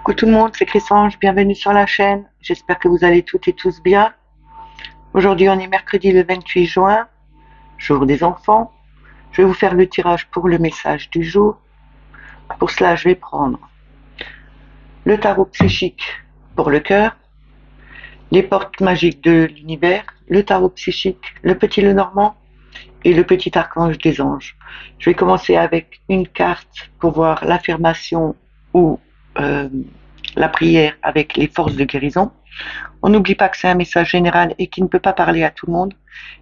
Coucou tout le monde, c'est Chrysange, bienvenue sur la chaîne. J'espère que vous allez toutes et tous bien. Aujourd'hui, on est mercredi le 28 juin, jour des enfants. Je vais vous faire le tirage pour le message du jour. Pour cela, je vais prendre le tarot psychique pour le cœur, les portes magiques de l'univers, le tarot psychique, le petit Lenormand et le petit archange des anges. Je vais commencer avec une carte pour voir l'affirmation ou euh, la prière avec les forces de guérison. On n'oublie pas que c'est un message général et qu'il ne peut pas parler à tout le monde.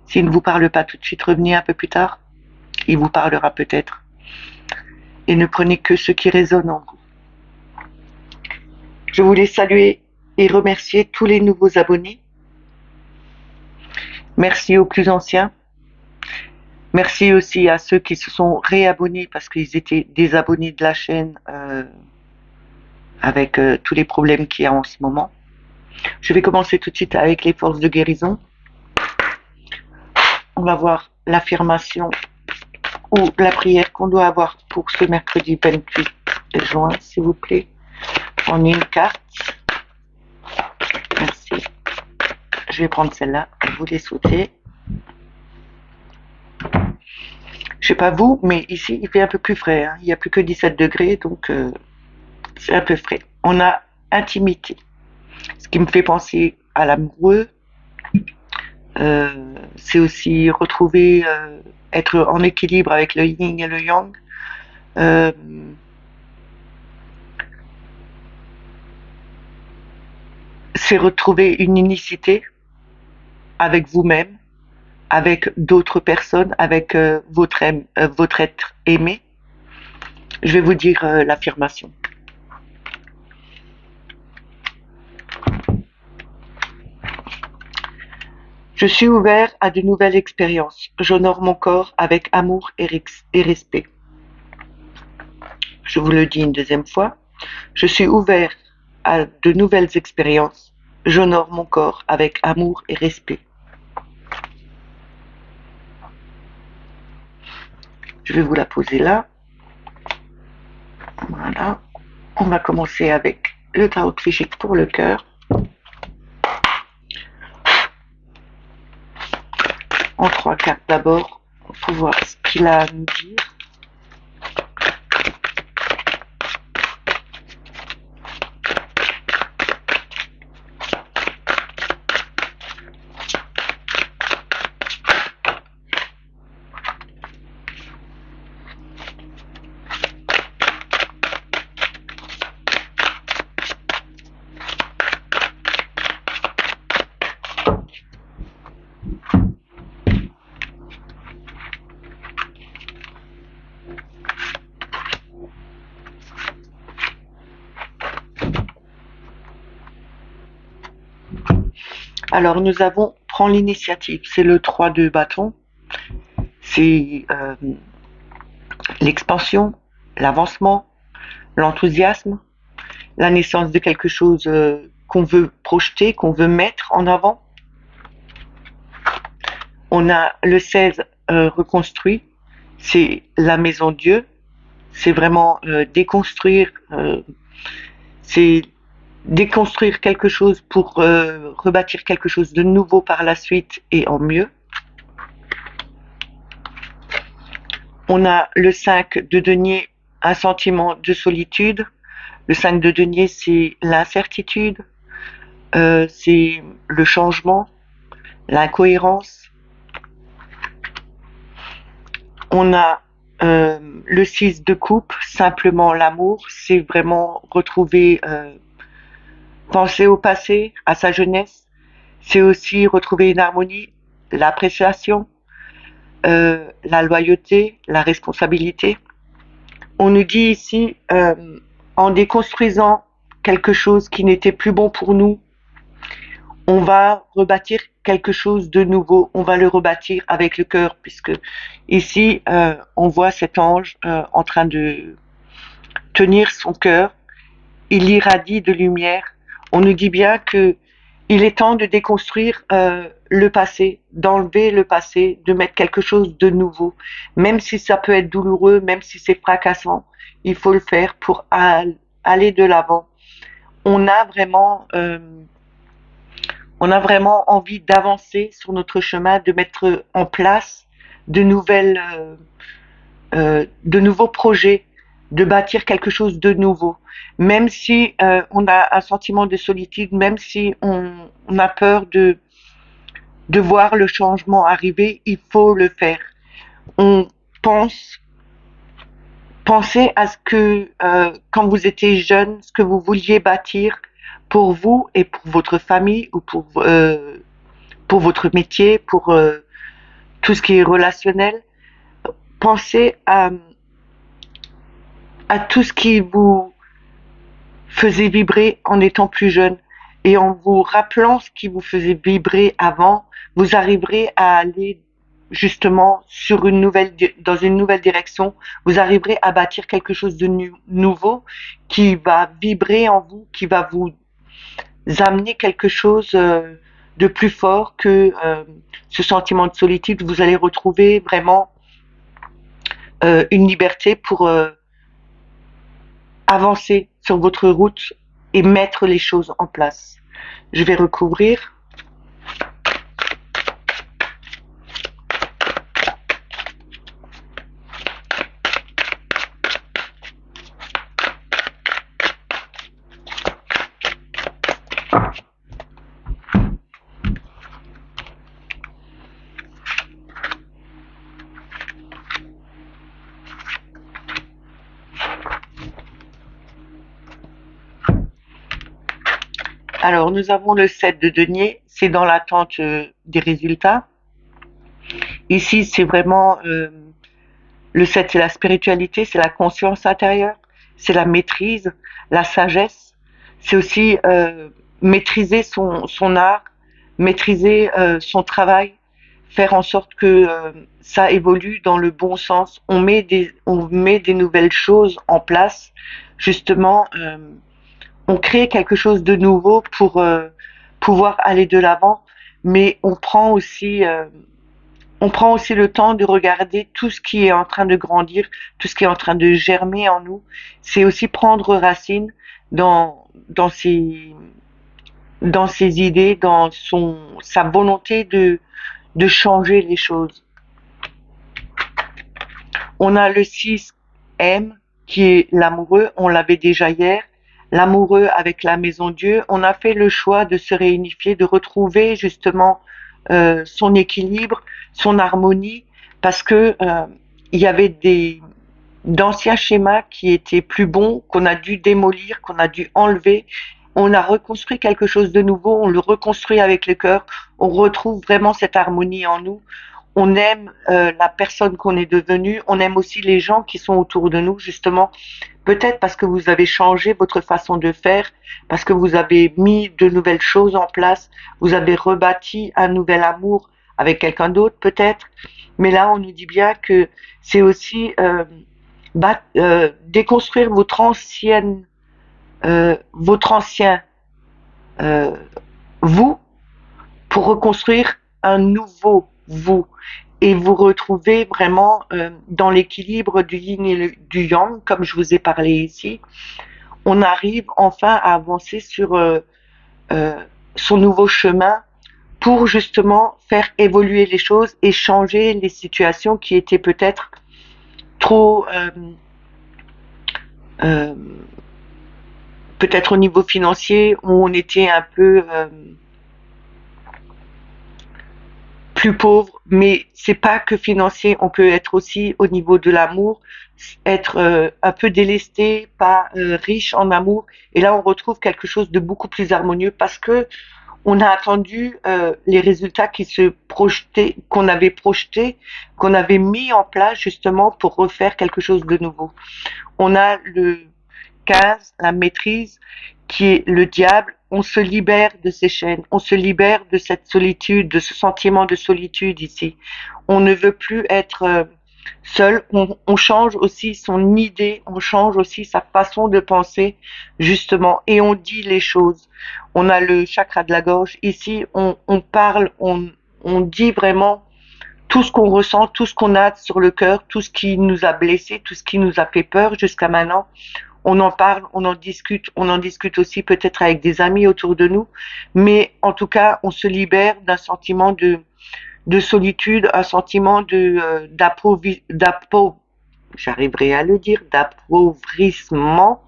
S'il ne vous parle pas tout de suite, revenez un peu plus tard. Il vous parlera peut-être. Et ne prenez que ce qui résonne en vous. Je voulais saluer et remercier tous les nouveaux abonnés. Merci aux plus anciens. Merci aussi à ceux qui se sont réabonnés parce qu'ils étaient désabonnés de la chaîne avec tous les problèmes qu'il y a en ce moment. Je vais commencer tout de suite avec les forces de guérison. On va voir l'affirmation ou la prière qu'on doit avoir pour ce mercredi 28 juin, s'il vous plaît. On a une carte. Merci. Je vais prendre celle-là, vous les sautez. Je sais pas vous, mais ici il fait un peu plus frais. Il n'y a plus que 17 degrés, donc c'est un peu frais. On a intimité, ce qui me fait penser à l'amoureux. C'est aussi retrouver, être en équilibre avec le yin et le yang. C'est retrouver une unicité avec vous-même, avec d'autres personnes, avec votre être aimé. Je vais vous dire l'affirmation. Je suis ouvert à de nouvelles expériences. J'honore mon corps avec amour et respect. Je vous le dis une deuxième fois. Je suis ouvert à de nouvelles expériences. J'honore mon corps avec amour et respect. Je vais vous la poser là. Voilà. On va commencer avec le tarot psychique pour le cœur. En 3 cartes d'abord, pour voir ce qu'il a à nous dire. Alors nous avons prend l'initiative, c'est le 3 de bâton, c'est l'expansion, l'avancement, l'enthousiasme, la naissance de quelque chose qu'on veut projeter, qu'on veut mettre en avant. On a le 16 reconstruit, c'est la maison Dieu, c'est vraiment déconstruire, c'est déconstruire quelque chose pour rebâtir quelque chose de nouveau par la suite et en mieux. On a le 5 de denier, un sentiment de solitude. Le 5 de denier, c'est l'incertitude, c'est le changement, l'incohérence. On a le 6 de coupe, simplement l'amour, c'est vraiment retrouver, penser au passé, à sa jeunesse. C'est aussi retrouver une harmonie, l'appréciation, la loyauté, la responsabilité. On nous dit ici, en déconstruisant quelque chose qui n'était plus bon pour nous, on va rebâtir quelque chose de nouveau, on va le rebâtir avec le cœur, puisque ici, on voit cet ange en train de tenir son cœur, il irradie de lumière. On nous dit bien que il est temps de déconstruire le passé, d'enlever le passé, de mettre quelque chose de nouveau. Même si ça peut être douloureux, même si c'est fracassant, il faut le faire pour aller de l'avant on a vraiment, on a vraiment envie d'avancer sur notre chemin, de mettre en place de nouvelles, de nouveaux projets, de bâtir quelque chose de nouveau. Même si on a un sentiment de solitude, même si on a peur de voir le changement arriver, il faut le faire. On pense, pensez à ce que quand vous étiez jeune, ce que vous vouliez bâtir pour vous et pour votre famille ou pour votre métier, pour tout ce qui est relationnel. Pensez à tout ce qui vous faisait vibrer en étant plus jeune. Et en vous rappelant ce qui vous faisait vibrer avant, vous arriverez à aller justement sur dans une nouvelle direction. Vous arriverez à bâtir quelque chose de nouveau qui va vibrer en vous, qui va vous amener quelque chose de plus fort que ce sentiment de solitude. Vous allez retrouver vraiment une liberté pour avancer sur votre route et mettre les choses en place. Je vais recouvrir. Alors, nous avons le 7 de denier, c'est dans l'attente des résultats. Ici, c'est vraiment le 7, c'est la spiritualité, c'est la conscience intérieure, c'est la maîtrise, la sagesse. C'est aussi maîtriser son art, maîtriser son travail, faire en sorte que ça évolue dans le bon sens. On met des nouvelles choses en place, justement. On crée quelque chose de nouveau pour pouvoir aller de l'avant, mais on prend aussi le temps de regarder tout ce qui est en train de grandir, tout ce qui est en train de germer en nous. C'est aussi prendre racine dans dans ses idées, sa volonté de changer les choses. On a le 6M qui est l'amoureux, on l'avait déjà hier. L'amoureux avec la maison Dieu, on a fait le choix de se réunifier, de retrouver justement son équilibre, son harmonie, parce que il y avait d'anciens schémas qui étaient plus bons, qu'on a dû démolir, qu'on a dû enlever. On a reconstruit quelque chose de nouveau, on le reconstruit avec le cœur, on retrouve vraiment cette harmonie en nous. On aime la personne qu'on est devenue, on aime aussi les gens qui sont autour de nous, justement, peut-être parce que vous avez changé votre façon de faire, parce que vous avez mis de nouvelles choses en place, vous avez rebâti un nouvel amour avec quelqu'un d'autre, peut-être. Mais là, on nous dit bien que c'est aussi déconstruire votre ancien euh, vous pour reconstruire un nouveau vous et vous retrouvez vraiment dans l'équilibre du yin et du yang, comme je vous ai parlé ici. On arrive enfin à avancer sur euh, son nouveau chemin pour justement faire évoluer les choses et changer les situations qui étaient peut-être trop, euh, peut-être au niveau financier, où on était un peu plus pauvre, mais c'est pas que financier, on peut être aussi au niveau de l'amour, être un peu délesté, pas riche en amour, et là on retrouve quelque chose de beaucoup plus harmonieux parce que on a attendu les résultats qu'on avait mis en place justement pour refaire quelque chose de nouveau. On a le 15, la maîtrise, qui est le diable. On se libère de ces chaînes, on se libère de cette solitude, de ce sentiment de solitude ici. On ne veut plus être seul, on change aussi son idée, on change aussi sa façon de penser, justement, et on dit les choses. On a le chakra de la gorge. Ici, on parle, on dit vraiment tout ce qu'on ressent, tout ce qu'on a sur le cœur, tout ce qui nous a blessés, tout ce qui nous a fait peur jusqu'à maintenant. On en parle, on en discute aussi peut-être avec des amis autour de nous, mais en tout cas, on se libère d'un sentiment de solitude, un sentiment j'arriverai à le dire, d'appauvrissement,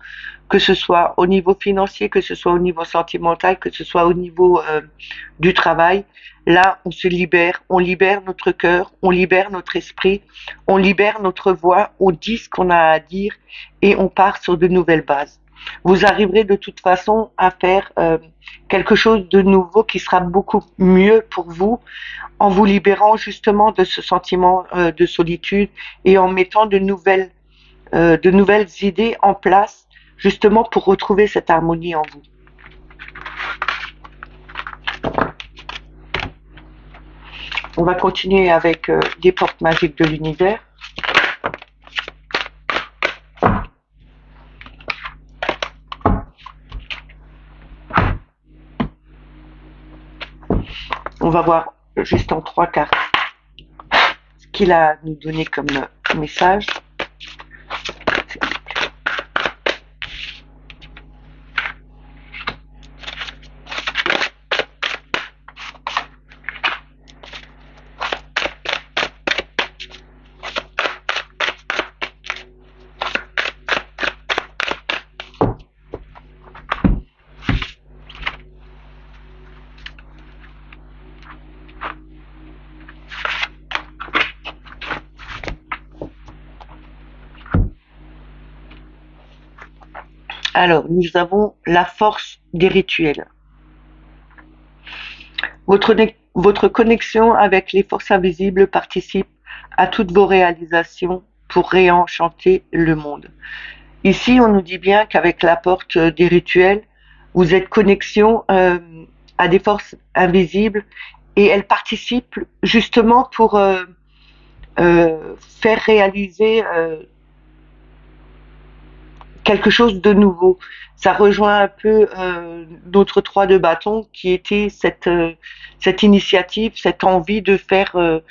que ce soit au niveau financier, que ce soit au niveau sentimental, que ce soit au niveau du travail. Là, on libère notre cœur, on libère notre esprit, on libère notre voix, on dit ce qu'on a à dire et on part sur de nouvelles bases. Vous arriverez de toute façon à faire quelque chose de nouveau qui sera beaucoup mieux pour vous en vous libérant justement de ce sentiment de solitude et en mettant de nouvelles idées en place justement pour retrouver cette harmonie en vous. On va continuer avec des portes magiques de l'univers. On va voir juste en 3 cartes ce qu'il a à nous donner comme message. Alors, nous avons la force des rituels. Votre connexion avec les forces invisibles participe à toutes vos réalisations pour réenchanter le monde. Ici, on nous dit bien qu'avec la porte des rituels, vous êtes connexion à des forces invisibles et elles participent justement pour faire réaliser quelque chose de nouveau. Ça rejoint un peu notre 3 de bâton qui était cette initiative, cette envie de faire,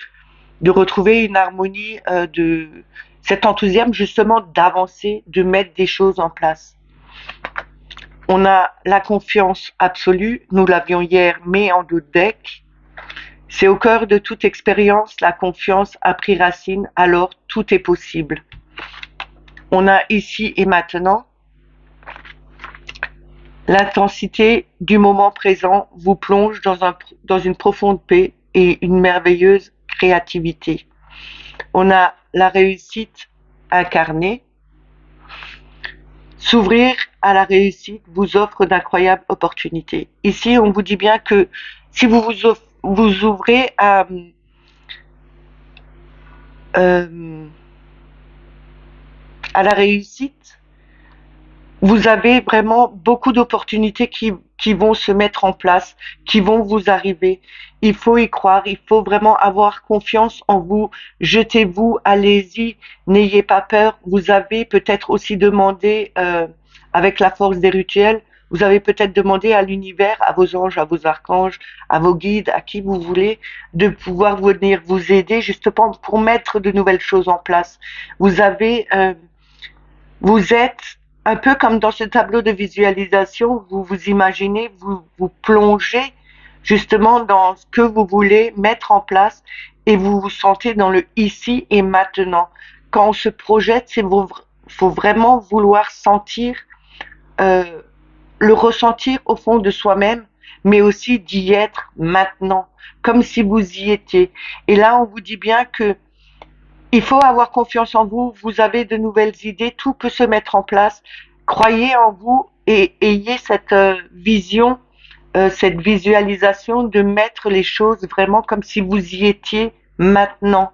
de retrouver une harmonie, cet enthousiasme justement d'avancer, de mettre des choses en place. On a la confiance absolue, nous l'avions hier, mais en d'autres decks. C'est au cœur de toute expérience, la confiance a pris racine, alors tout est possible. On a ici et maintenant. L'intensité du moment présent vous plonge dans une profonde paix et une merveilleuse créativité. On a la réussite incarnée. S'ouvrir à la réussite vous offre d'incroyables opportunités. Ici, on vous dit bien que si vous ouvrez à la réussite, vous avez vraiment beaucoup d'opportunités qui vont se mettre en place, qui vont vous arriver. Il faut y croire, il faut vraiment avoir confiance en vous. Jetez-vous, allez-y, n'ayez pas peur. Vous avez peut-être aussi demandé, avec la force des rituels, vous avez peut-être demandé à l'univers, à vos anges, à vos archanges, à vos guides, à qui vous voulez, de pouvoir venir vous aider justement pour mettre de nouvelles choses en place. Vous êtes un peu comme dans ce tableau de visualisation, vous vous imaginez, vous plongez justement dans ce que vous voulez mettre en place et vous vous sentez dans le ici et maintenant. Quand on se projette, faut vraiment vouloir sentir, le ressentir au fond de soi-même, mais aussi d'y être maintenant, comme si vous y étiez. Et là, on vous dit bien que il faut avoir confiance en vous, vous avez de nouvelles idées, tout peut se mettre en place. Croyez en vous et ayez cette vision, cette visualisation de mettre les choses vraiment comme si vous y étiez maintenant.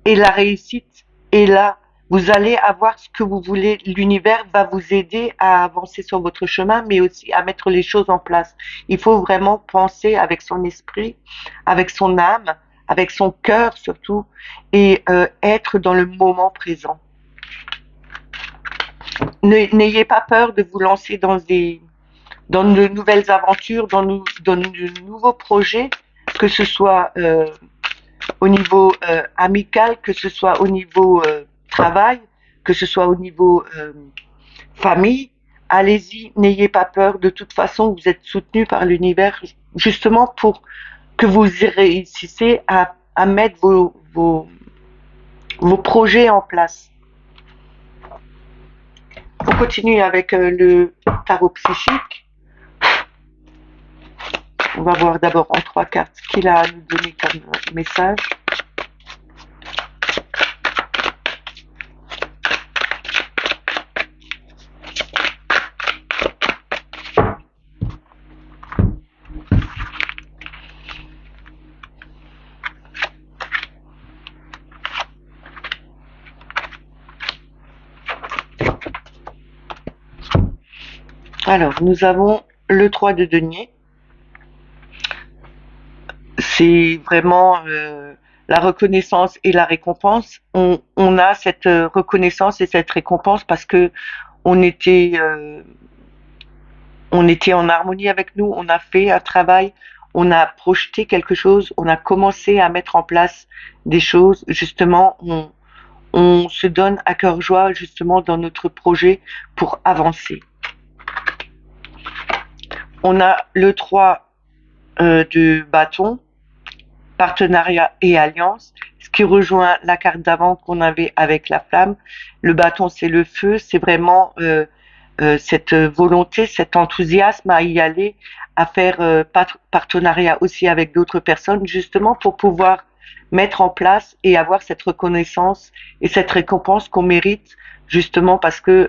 Et la réussite est là. Vous allez avoir ce que vous voulez. L'univers va vous aider à avancer sur votre chemin, mais aussi à mettre les choses en place. Il faut vraiment penser avec son esprit, avec son âme, avec son cœur surtout, et être dans le moment présent. N'ayez pas peur de vous lancer dans de nouvelles aventures, dans de nouveaux projets, que ce soit au niveau amical, que ce soit au niveau travail, que ce soit au niveau Famille, allez-y, n'ayez pas peur. De toute façon, vous êtes soutenus par l'univers justement pour que vous réussissiez à mettre vos projets en place. On continue avec le tarot psychique. On va voir d'abord en 3 cartes ce qu'il a à nous donner comme message. Alors, nous avons le 3 de denier. C'est vraiment la reconnaissance et la récompense. On a cette reconnaissance et cette récompense parce que on était, euh, on était en harmonie avec nous, on a fait un travail, on a projeté quelque chose, on a commencé à mettre en place des choses. Justement, on se donne à cœur joie justement dans notre projet pour avancer. On a le 3 de bâton, partenariat et alliance, ce qui rejoint la carte d'avant qu'on avait avec la flamme. Le bâton, c'est le feu, c'est vraiment cette volonté, cet enthousiasme à y aller, à faire partenariat aussi avec d'autres personnes, justement pour pouvoir mettre en place et avoir cette reconnaissance et cette récompense qu'on mérite, justement parce que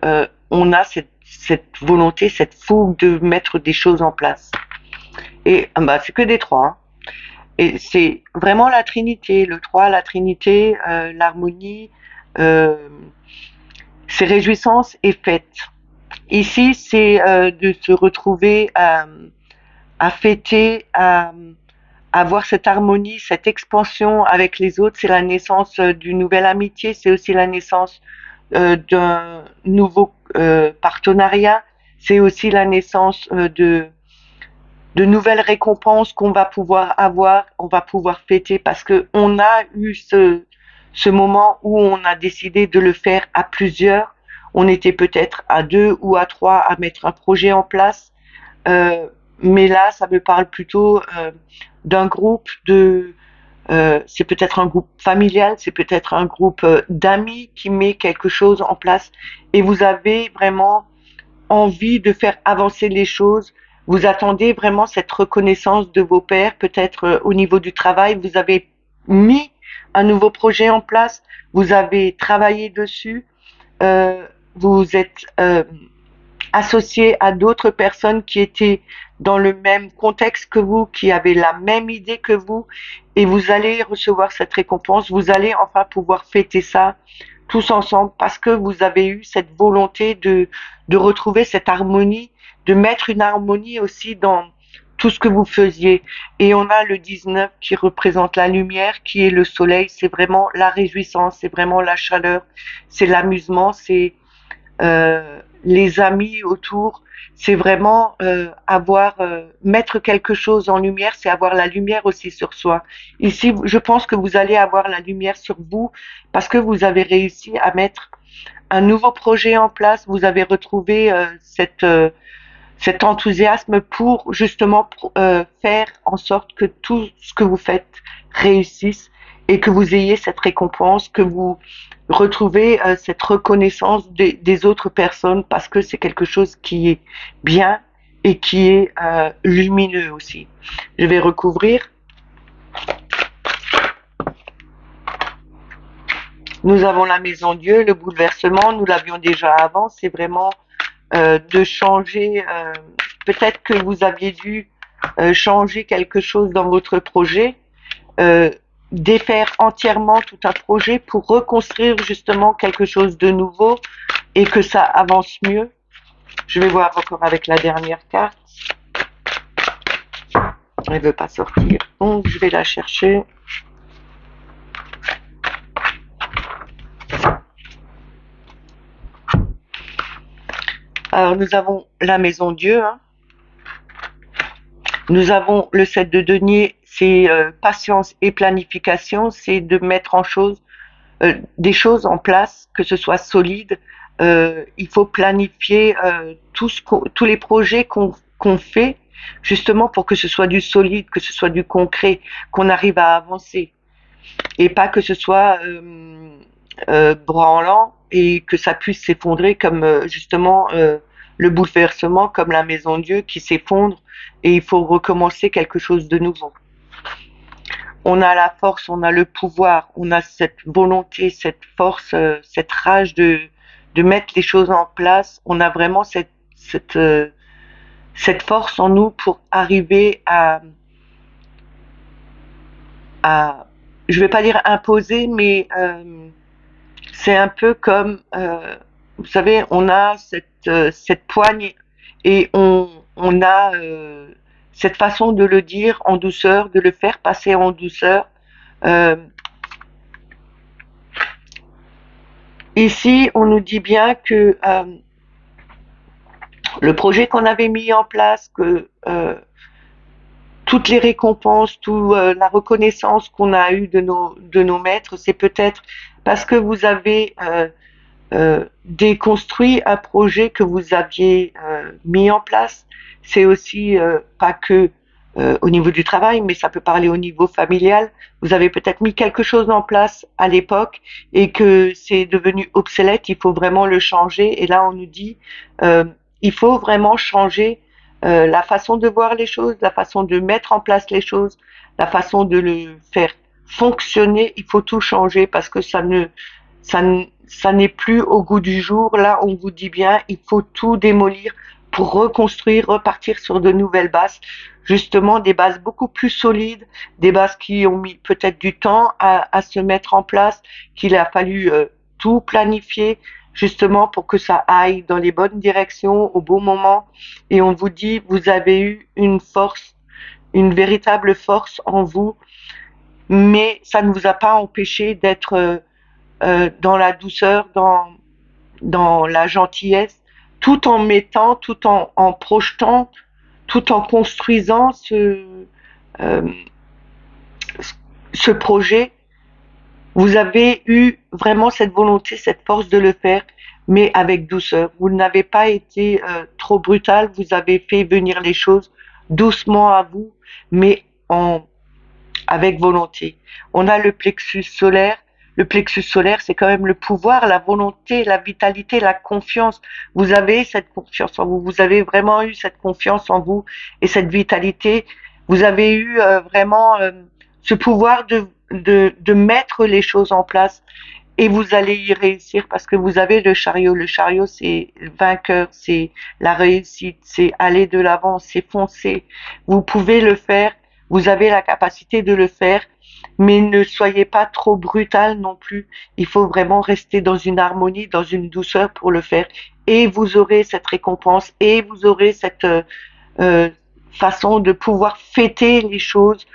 on a cette volonté, cette fougue de mettre des choses en place. Et bah, c'est que des 3. Hein. Et c'est vraiment la Trinité, le 3, la Trinité, l'harmonie, euh, c'est réjouissance et fête. Ici, c'est de se retrouver à fêter, à avoir cette harmonie, cette expansion avec les autres. C'est la naissance d'une nouvelle amitié, c'est aussi la naissance d'un nouveau partenariat, c'est aussi la naissance de nouvelles récompenses qu'on va pouvoir avoir, on va pouvoir fêter parce que on a eu ce moment où on a décidé de le faire à plusieurs. On était peut-être à 2 ou à 3 à mettre un projet en place, euh, mais là, ça me parle plutôt d'un groupe c'est peut-être un groupe familial, c'est peut-être un groupe d'amis qui met quelque chose en place et vous avez vraiment envie de faire avancer les choses. Vous attendez vraiment cette reconnaissance de vos pairs, peut-être au niveau du travail, vous avez mis un nouveau projet en place, vous avez travaillé dessus, vous êtes associé à d'autres personnes qui étaient dans le même contexte que vous, qui avaient la même idée que vous, et vous allez recevoir cette récompense, vous allez enfin pouvoir fêter ça tous ensemble parce que vous avez eu cette volonté de retrouver cette harmonie, de mettre une harmonie aussi dans tout ce que vous faisiez. Et on a le 19 qui représente la lumière, qui est le soleil, c'est vraiment la réjouissance, c'est vraiment la chaleur, c'est l'amusement, c'est les amis autour, c'est vraiment avoir mettre quelque chose en lumière, c'est avoir la lumière aussi sur soi. Ici, je pense que vous allez avoir la lumière sur vous parce que vous avez réussi à mettre un nouveau projet en place, vous avez retrouvé cet enthousiasme pour justement faire en sorte que tout ce que vous faites réussisse et que vous ayez cette récompense, que vous retrouvez cette reconnaissance des autres personnes parce que c'est quelque chose qui est bien et qui est lumineux aussi. Je vais recouvrir. Nous avons la maison Dieu, le bouleversement, nous l'avions déjà avant, c'est vraiment de changer, peut-être que vous aviez dû changer quelque chose dans votre projet, défaire entièrement tout un projet pour reconstruire justement quelque chose de nouveau et que ça avance mieux. Je vais voir encore avec la dernière carte. Elle ne veut pas sortir, donc je vais la chercher. Alors nous avons la maison Dieu, hein. Nous avons le 7 de denier, c'est patience et planification, c'est de mettre des choses en place, que ce soit solide, il faut planifier tous les projets qu'on fait, justement pour que ce soit du solide, que ce soit du concret, qu'on arrive à avancer, et pas que ce soit branlant et que ça puisse s'effondrer comme justement le bouleversement, comme la maison de Dieu qui s'effondre et il faut recommencer quelque chose de nouveau. On a la force, on a le pouvoir, on a cette volonté, cette force, cette rage de mettre les choses en place. On a vraiment cette force en nous pour arriver à je vais pas dire imposer, mais c'est un peu comme, vous savez, on a cette poigne et on a cette façon de le dire en douceur, de le faire passer en douceur. Euh, Ici, on nous dit bien que le projet qu'on avait mis en place, que toutes les récompenses, toute la reconnaissance qu'on a eue de nos maîtres, c'est peut-être parce que vous avez déconstruit un projet que vous aviez mis en place. C'est aussi pas que au niveau du travail, mais ça peut parler au niveau familial. Vous avez peut-être mis quelque chose en place à l'époque et que c'est devenu obsolète. Il faut vraiment le changer. Et là, on nous dit, il faut vraiment changer la façon de voir les choses, la façon de mettre en place les choses, la façon de le faire fonctionner. Il faut tout changer parce que ça n'est plus au goût du jour. Là, on vous dit bien, il faut tout démolir pour reconstruire, repartir sur de nouvelles bases. Justement, des bases beaucoup plus solides, des bases qui ont mis peut-être du temps à se mettre en place, qu'il a fallu tout planifier, justement pour que ça aille dans les bonnes directions au bon moment. Et on vous dit, vous avez eu une force, une véritable force en vous, mais ça ne vous a pas empêché d'être dans la douceur, dans la gentillesse, tout en mettant, tout en projetant, tout en construisant euh, ce projet. Vous avez eu vraiment cette volonté, cette force de le faire, mais avec douceur. Vous n'avez pas été trop brutal, vous avez fait venir les choses doucement à vous, mais avec volonté. On a le plexus solaire. Le plexus solaire, c'est quand même le pouvoir, la volonté, la vitalité, la confiance. Vous avez cette confiance en vous. Vous avez vraiment eu cette confiance en vous et cette vitalité. Vous avez eu vraiment ce pouvoir de mettre les choses en place et vous allez y réussir parce que vous avez le chariot. Le chariot, c'est vainqueur, c'est la réussite, c'est aller de l'avant, c'est foncer. Vous pouvez le faire. Vous avez la capacité de le faire, mais ne soyez pas trop brutal non plus. Il faut vraiment rester dans une harmonie, dans une douceur pour le faire. Et vous aurez cette récompense et vous aurez cette façon de pouvoir fêter les choses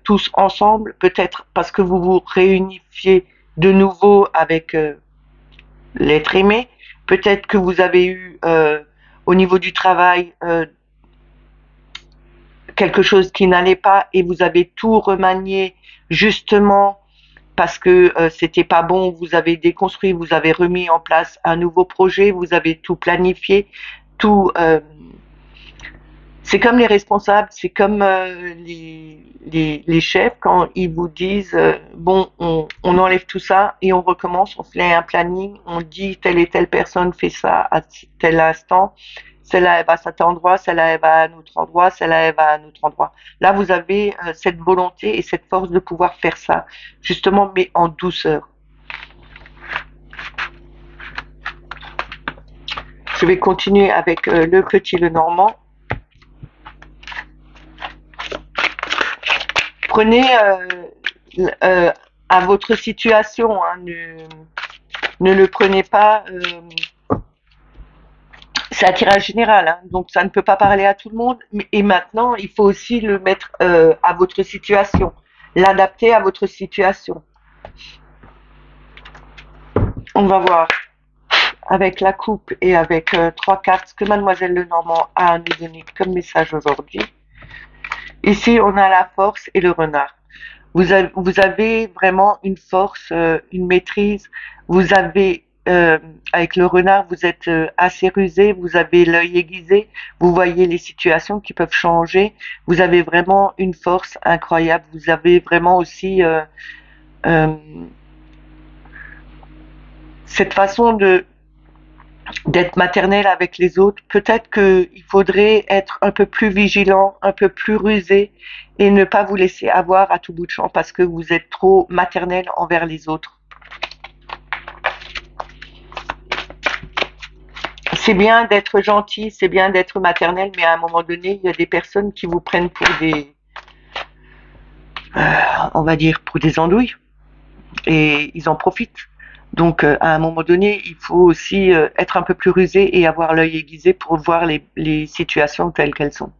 tous ensemble, peut-être parce que vous vous réunifiez de nouveau avec l'être aimé. Peut-être que vous avez eu au niveau du travail quelque chose qui n'allait pas et vous avez tout remanié justement parce que c'était pas bon, vous avez déconstruit, vous avez remis en place un nouveau projet, vous avez tout planifié, tout c'est comme les responsables, c'est comme les chefs quand ils vous disent bon on enlève tout ça et on recommence, on fait un planning, on dit telle et telle personne fait ça à tel instant, celle-là elle va à cet endroit, celle-là elle va à un autre endroit, celle-là elle va à un autre endroit. Là vous avez cette volonté et cette force de pouvoir faire ça, justement mais en douceur. Je vais continuer avec le petit Lenormand. Prenez à votre situation, hein, ne le prenez pas. C'est un tirage général, hein, donc ça ne peut pas parler à tout le monde. Et maintenant, il faut aussi le mettre à votre situation, l'adapter à votre situation. On va voir avec la coupe et avec 3 cartes ce que Mademoiselle Lenormand a à nous donner comme message aujourd'hui. Ici, on a la force et le renard. Vous avez vraiment une force, une maîtrise. Vous avez avec le renard, vous êtes assez rusé, vous avez l'œil aiguisé, vous voyez les situations qui peuvent changer, vous avez vraiment une force incroyable, vous avez vraiment aussi euh, cette façon d'être maternel avec les autres. Peut-être qu'il faudrait être un peu plus vigilant, un peu plus rusé et ne pas vous laisser avoir à tout bout de champ parce que vous êtes trop maternel envers les autres. C'est bien d'être gentil, c'est bien d'être maternel, mais à un moment donné, il y a des personnes qui vous prennent pour on va dire, pour des andouilles, et ils en profitent. Donc, à un moment donné, il faut aussi être un peu plus rusé et avoir l'œil aiguisé pour voir les situations telles qu'elles sont.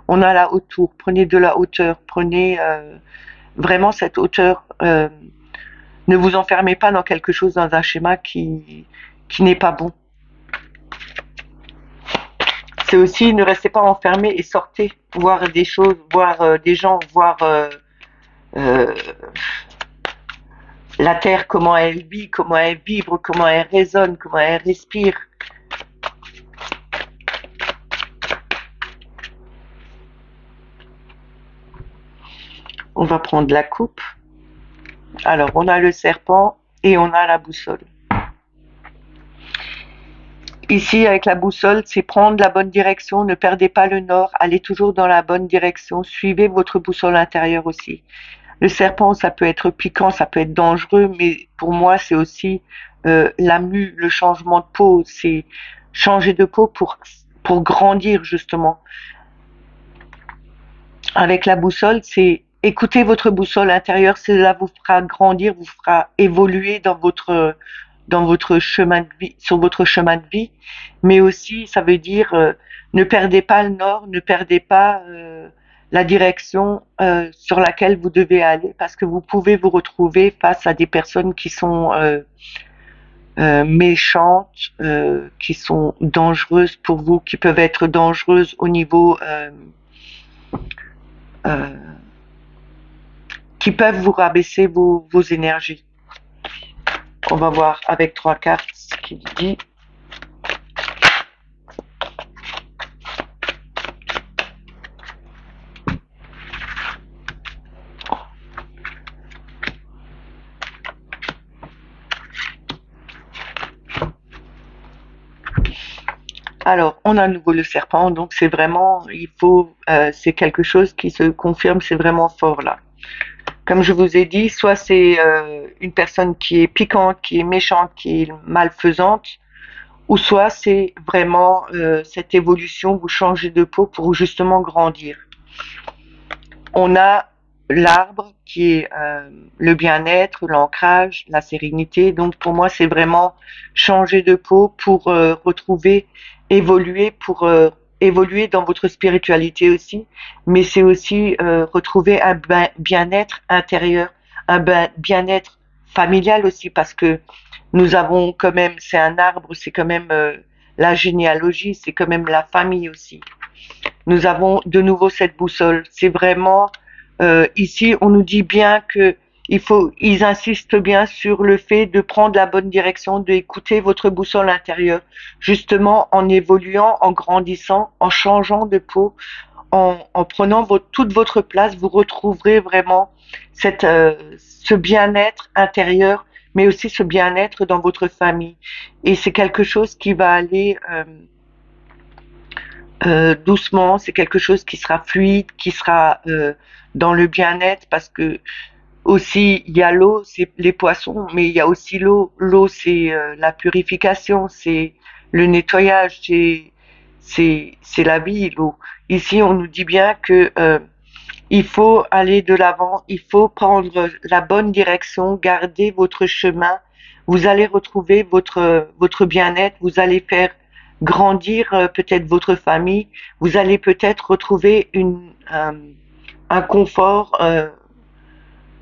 On a la hauteur, prenez de la hauteur, prenez vraiment cette hauteur. Ne vous enfermez pas dans quelque chose, dans un schéma qui n'est pas bon. C'est aussi ne restez pas enfermé et sortez, voir des choses, voir des gens, voir euh, la terre, comment elle vit, comment elle vibre, comment elle résonne, comment elle respire. On va prendre la coupe. Alors, on a le serpent et on a la boussole. Ici, avec la boussole, c'est prendre la bonne direction, ne perdez pas le nord, allez toujours dans la bonne direction, suivez votre boussole intérieure aussi. Le serpent, ça peut être piquant, ça peut être dangereux, mais pour moi, c'est aussi la mue, le changement de peau, c'est changer de peau pour grandir justement. Avec la boussole, c'est écouter votre boussole intérieure, cela vous fera grandir, vous fera évoluer dans votre chemin de vie, sur votre chemin de vie, mais aussi ça veut dire ne perdez pas le nord, ne perdez pas la direction sur laquelle vous devez aller, parce que vous pouvez vous retrouver face à des personnes qui sont méchantes, qui sont dangereuses pour vous, qui peuvent être dangereuses au niveau euh, qui peuvent vous rabaisser vos énergies. On va voir avec 3 cartes ce qu'il dit. Alors, on a à nouveau le serpent, donc c'est vraiment, c'est quelque chose qui se confirme, c'est vraiment fort là. Comme je vous ai dit, soit c'est une personne qui est piquante, qui est méchante, qui est malfaisante, ou soit c'est vraiment cette évolution, vous changez de peau pour justement grandir. On a l'arbre qui est le bien-être, l'ancrage, la sérénité. Donc pour moi, c'est vraiment changer de peau pour retrouver, évoluer, pour évoluer dans votre spiritualité aussi. Mais c'est aussi retrouver un bien-être intérieur, un bien-être familial aussi, parce que nous avons quand même, c'est un arbre, c'est quand même la généalogie, c'est quand même la famille aussi. Nous avons de nouveau cette boussole. C'est vraiment ici, on nous dit bien que ils insistent bien sur le fait de prendre la bonne direction, d'écouter votre boussole intérieure, justement en évoluant, en grandissant, en changeant de peau, en prenant toute votre place, vous retrouverez vraiment ce bien-être intérieur, mais aussi ce bien-être dans votre famille. Et c'est quelque chose qui va aller doucement, c'est quelque chose qui sera fluide, qui sera dans le bien-être, parce que aussi il y a l'eau, c'est les poissons, mais il y a aussi l'eau. L'eau, c'est la purification, c'est le nettoyage, c'est la vie, l'eau. Ici, on nous dit bien que il faut aller de l'avant, il faut prendre la bonne direction, garder votre chemin. Vous allez retrouver votre bien-être, vous allez faire grandir peut-être votre famille, vous allez peut-être retrouver un confort,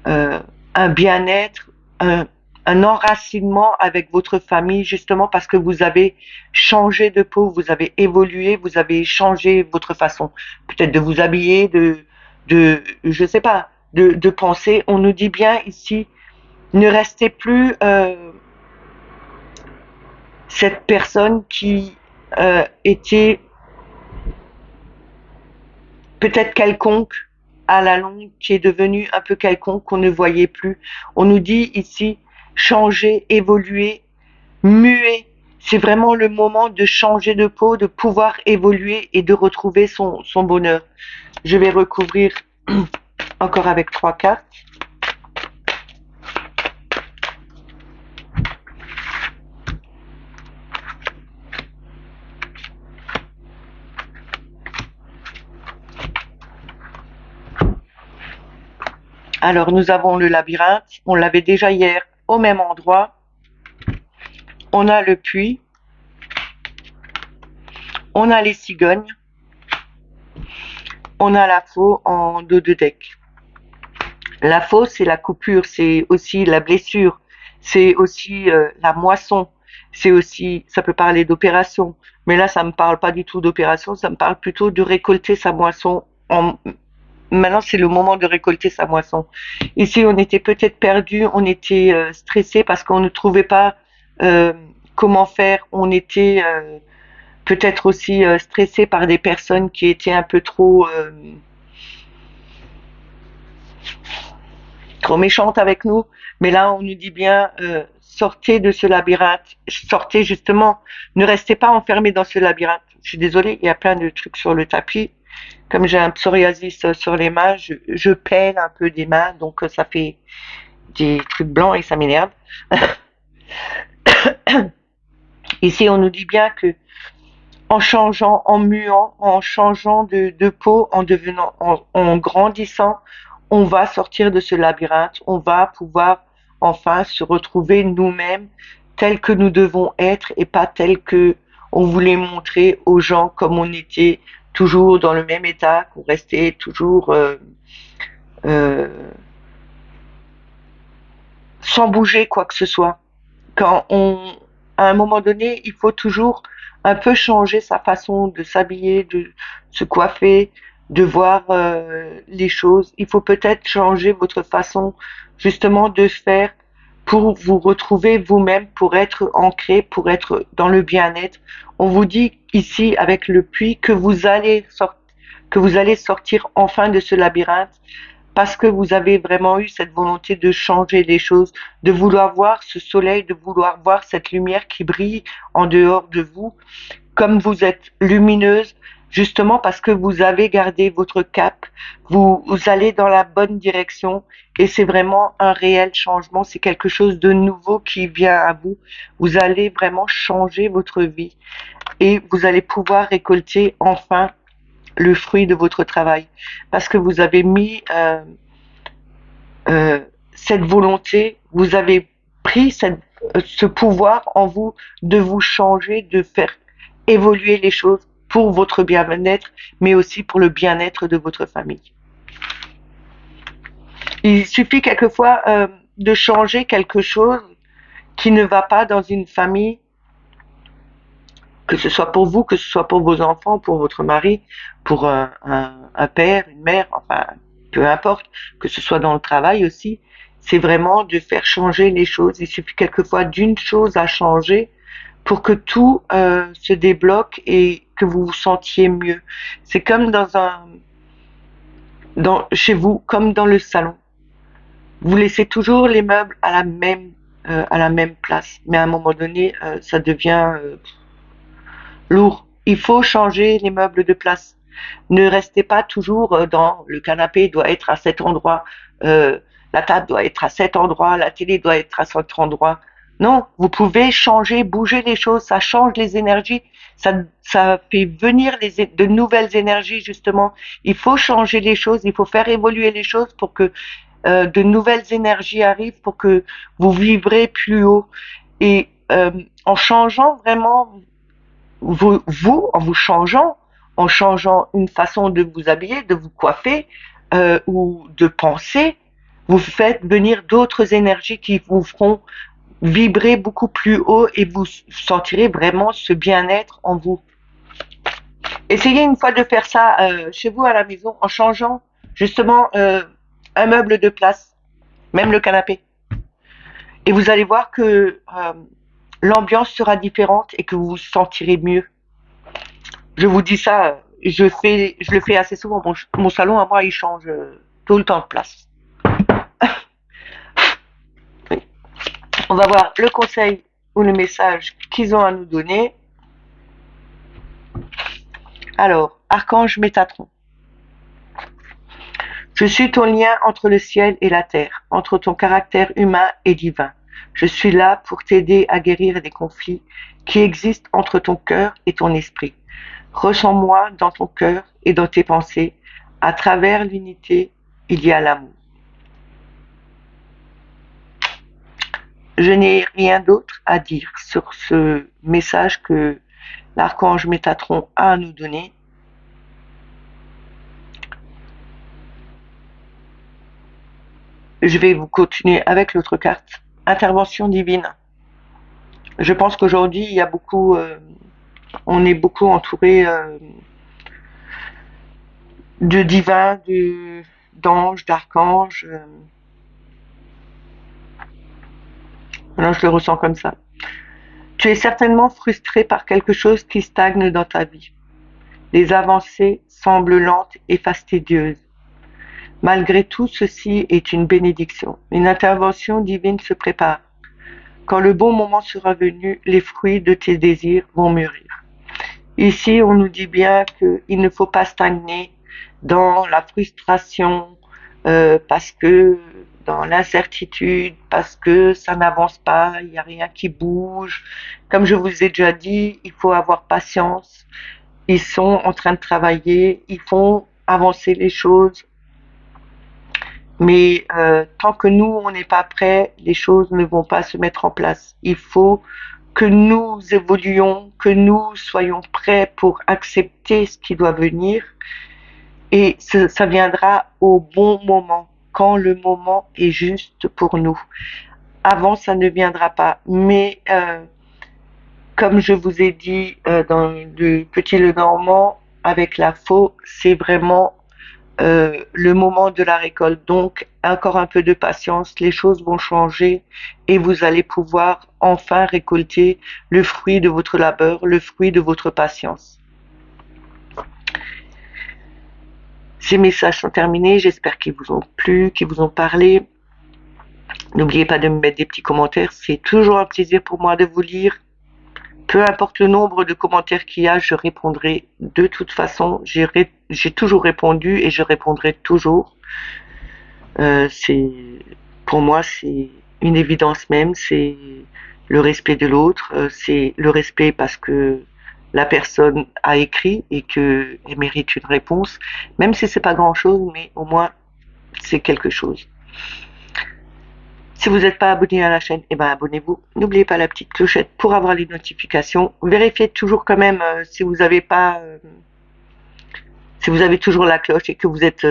un bien-être, un enracinement avec votre famille, justement parce que vous avez changé de peau, vous avez évolué, vous avez changé votre façon peut-être de vous habiller, je sais pas, de penser. On nous dit bien ici, ne restez plus cette personne qui était peut-être quelconque à la longue, qui est devenue un peu quelconque, qu'on ne voyait plus. On nous dit ici changer, évoluer, muer. C'est vraiment le moment de changer de peau, de pouvoir évoluer et de retrouver son bonheur. Je vais recouvrir encore avec 3 cartes. Alors nous avons le labyrinthe, on l'avait déjà hier au même endroit. On a le puits, on a les cigognes, on a la faux en dos de deck. La faux, c'est la coupure, c'est aussi la blessure, c'est aussi la moisson, c'est aussi, ça peut parler d'opération, mais là ça me parle pas du tout d'opération, ça me parle plutôt de récolter sa moisson. Maintenant c'est le moment de récolter sa moisson. Ici on était peut-être perdu, on était stressé parce qu'on ne trouvait pas euh, comment faire, on était peut-être aussi stressé par des personnes qui étaient un peu trop méchante avec nous, mais là on nous dit bien sortez de ce labyrinthe, sortez justement, ne restez pas enfermés dans ce labyrinthe. Je suis désolée, il y a plein de trucs sur le tapis. Comme j'ai un psoriasis sur les mains, je pèle un peu des mains, donc ça fait des trucs blancs et ça m'énerve. Ici on nous dit bien que en changeant, en muant, en changeant de peau, en devenant, en grandissant, on va sortir de ce labyrinthe, on va pouvoir enfin se retrouver nous-mêmes tels que nous devons être et pas tels que on voulait montrer aux gens comme on était toujours dans le même état, qu'on restait toujours euh, sans bouger quoi que ce soit. Quand on, à un moment donné, il faut toujours un peu changer sa façon de s'habiller, de se coiffer, de voir les choses. Il faut peut-être changer votre façon justement de faire pour vous retrouver vous-même, pour être ancré, pour être dans le bien-être. On vous dit ici avec le puits que vous allez sortir enfin de ce labyrinthe parce que vous avez vraiment eu cette volonté de changer les choses, de vouloir voir ce soleil, de vouloir voir cette lumière qui brille en dehors de vous, comme vous êtes lumineuse, justement parce que vous avez gardé votre cap, vous allez dans la bonne direction et c'est vraiment un réel changement, c'est quelque chose de nouveau qui vient à vous. Vous allez vraiment changer votre vie et vous allez pouvoir récolter enfin le fruit de votre travail parce que vous avez mis cette volonté, vous avez pris ce pouvoir en vous de vous changer, de faire évoluer les choses pour votre bien-être, mais aussi pour le bien-être de votre famille. Il suffit quelquefois de changer quelque chose qui ne va pas dans une famille, que ce soit pour vous, que ce soit pour vos enfants, pour votre mari, pour un père, une mère, enfin, peu importe, que ce soit dans le travail aussi, c'est vraiment de faire changer les choses. Il suffit quelquefois d'une chose à changer pour que tout se débloque et que vous vous sentiez mieux. C'est comme chez vous, comme dans le salon. Vous laissez toujours les meubles à la même place, mais à un moment donné, ça devient lourd. Il faut changer les meubles de place. Ne restez pas toujours dans le canapé doit être à cet endroit, la table doit être à cet endroit, la télé doit être à cet endroit. Non, vous pouvez changer, bouger les choses, ça change les énergies, ça fait venir de nouvelles énergies justement. Il faut changer les choses, il faut faire évoluer les choses pour que de nouvelles énergies arrivent, pour que vous vivrez plus haut. Et en changeant vraiment en vous changeant, en changeant une façon de vous habiller, de vous coiffer ou de penser, vous faites venir d'autres énergies qui vous feront vibrer beaucoup plus haut et vous sentirez vraiment ce bien-être en vous. Essayez une fois de faire ça chez vous à la maison en changeant justement un meuble de place, même le canapé. Et vous allez voir que l'ambiance sera différente et que vous vous sentirez mieux. Je vous dis ça, je le fais assez souvent. Mon salon à moi, il change tout le temps de place. Oui. On va voir le conseil ou le message qu'ils ont à nous donner. Alors, Archange Métatron. Je suis ton lien entre le ciel et la terre, entre ton caractère humain et divin. Je suis là pour t'aider à guérir des conflits qui existent entre ton cœur et ton esprit. Ressens-moi dans ton cœur et dans tes pensées. À travers l'unité, il y a l'amour. Je n'ai rien d'autre à dire sur ce message que l'archange Métatron a à nous donner. Je vais vous continuer avec l'autre carte. Intervention divine. Je pense qu'aujourd'hui, il y a beaucoup, on est beaucoup entouré de divins, d'anges, d'archanges. Maintenant, je le ressens comme ça. Tu es certainement frustré par quelque chose qui stagne dans ta vie. Les avancées semblent lentes et fastidieuses. Malgré tout, ceci est une bénédiction. Une intervention divine se prépare. Quand le bon moment sera venu, les fruits de tes désirs vont mûrir. Ici, on nous dit bien qu'il ne faut pas stagner dans la frustration, parce que dans l'incertitude, parce que ça n'avance pas, il n'y a rien qui bouge. Comme je vous ai déjà dit, il faut avoir patience. Ils sont en train de travailler, ils font avancer les choses. Mais tant que nous, on n'est pas prêts, les choses ne vont pas se mettre en place. Il faut que nous évoluions, que nous soyons prêts pour accepter ce qui doit venir. Et ça viendra au bon moment, quand le moment est juste pour nous. Avant, ça ne viendra pas. Mais comme je vous ai dit dans le Petit Lenormand, avec la faux, c'est vraiment le moment de la récolte. Donc, encore un peu de patience, les choses vont changer et vous allez pouvoir enfin récolter le fruit de votre labeur, le fruit de votre patience. Ces messages sont terminés, j'espère qu'ils vous ont plu, qu'ils vous ont parlé. N'oubliez pas de me mettre des petits commentaires, c'est toujours un plaisir pour moi de vous lire. Peu importe le nombre de commentaires qu'il y a, je répondrai de toute façon. J'ai toujours répondu et je répondrai toujours. C'est pour moi c'est une évidence même, c'est le respect de l'autre, c'est le respect parce que la personne a écrit et qu'elle mérite une réponse, même si c'est pas grand chose, mais au moins c'est quelque chose. Si vous n'êtes pas abonné à la chaîne, eh ben abonnez-vous. N'oubliez pas la petite clochette pour avoir les notifications. Vérifiez toujours quand même si vous avez pas si vous avez toujours la cloche et que vous êtes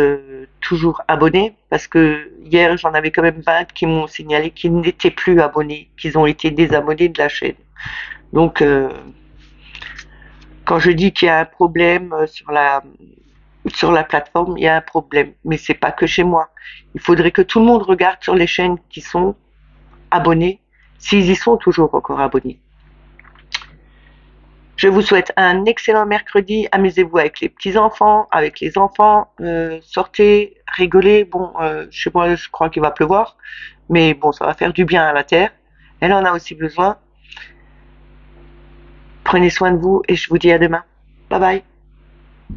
toujours abonné, parce que hier j'en avais quand même 20 qui m'ont signalé qu'ils n'étaient plus abonnés, qu'ils ont été désabonnés de la chaîne. Donc quand je dis qu'il y a un problème sur la plateforme, il y a un problème, mais c'est pas que chez moi. Il faudrait que tout le monde regarde sur les chaînes qui sont abonnés, s'ils y sont toujours encore abonnés. Je vous souhaite un excellent mercredi. Amusez-vous avec les petits-enfants, avec les enfants. Sortez, rigolez. Bon, chez moi, je crois qu'il va pleuvoir. Mais bon, ça va faire du bien à la terre. Elle en a aussi besoin. Prenez soin de vous et je vous dis à demain. Bye bye.